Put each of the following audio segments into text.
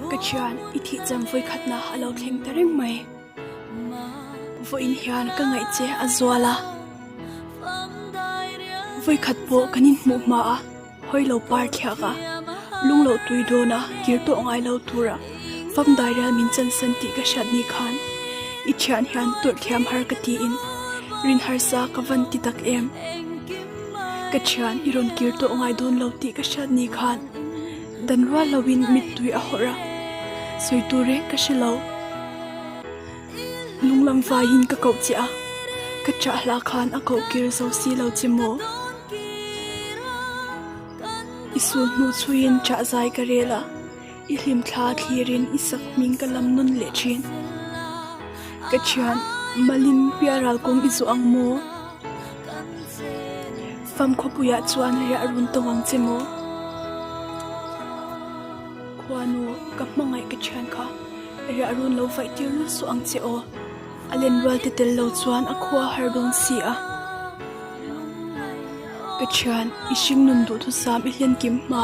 cái țhian ít thị chăm vui khát na alo khen ta reng mai vui in hian ka ngai che azwala vui khát po kanin mu ma hoi lo par thia ga lung lo tui do na kir to ngai lo tura fam dai ra min chan san ti ka shat ni khan i țhian hian tur thiam har ka ti in rin har sa ka van ti tak em cái țhian iron kir to ngai don lo ti ka shat ni khan dan wa lawin mit tui a hora soi ture ka shelo lunglam vai hin ka kau chia ka cha hla khan a kau kir zo si lo chimo isun nu chuin cha zai ka rela i hlim thla thlirin isak ming ka lam nun le thin ka țhian malin piaral kong izu ang mo fam khopuya chuan ria run tawang chemo khwanu ka mangai ka țhian kha ria run lo vai tir lu su ang cheo alen wal te tel lo chuan a khwa har don si a ka țhian ishing nun du thu sam i hlen kim ma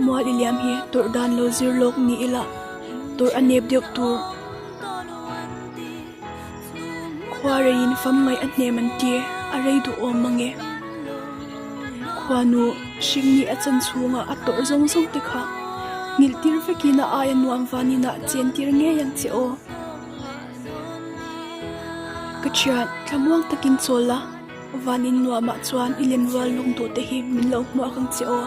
mual iliam hi tur dan lo zir lok ni ila tur anep diok tur khwa rein fam mai a hne man ti a rei du om mange khwanu shing ni a chan chunga a tor zong zong te kha ngil tir vekina aya nuam vanina chen tir nge yang cheo ka țhian thlamuang takin chola vanin nuama chuan ilen wal lung tu te hi min lo hnu a kang cheo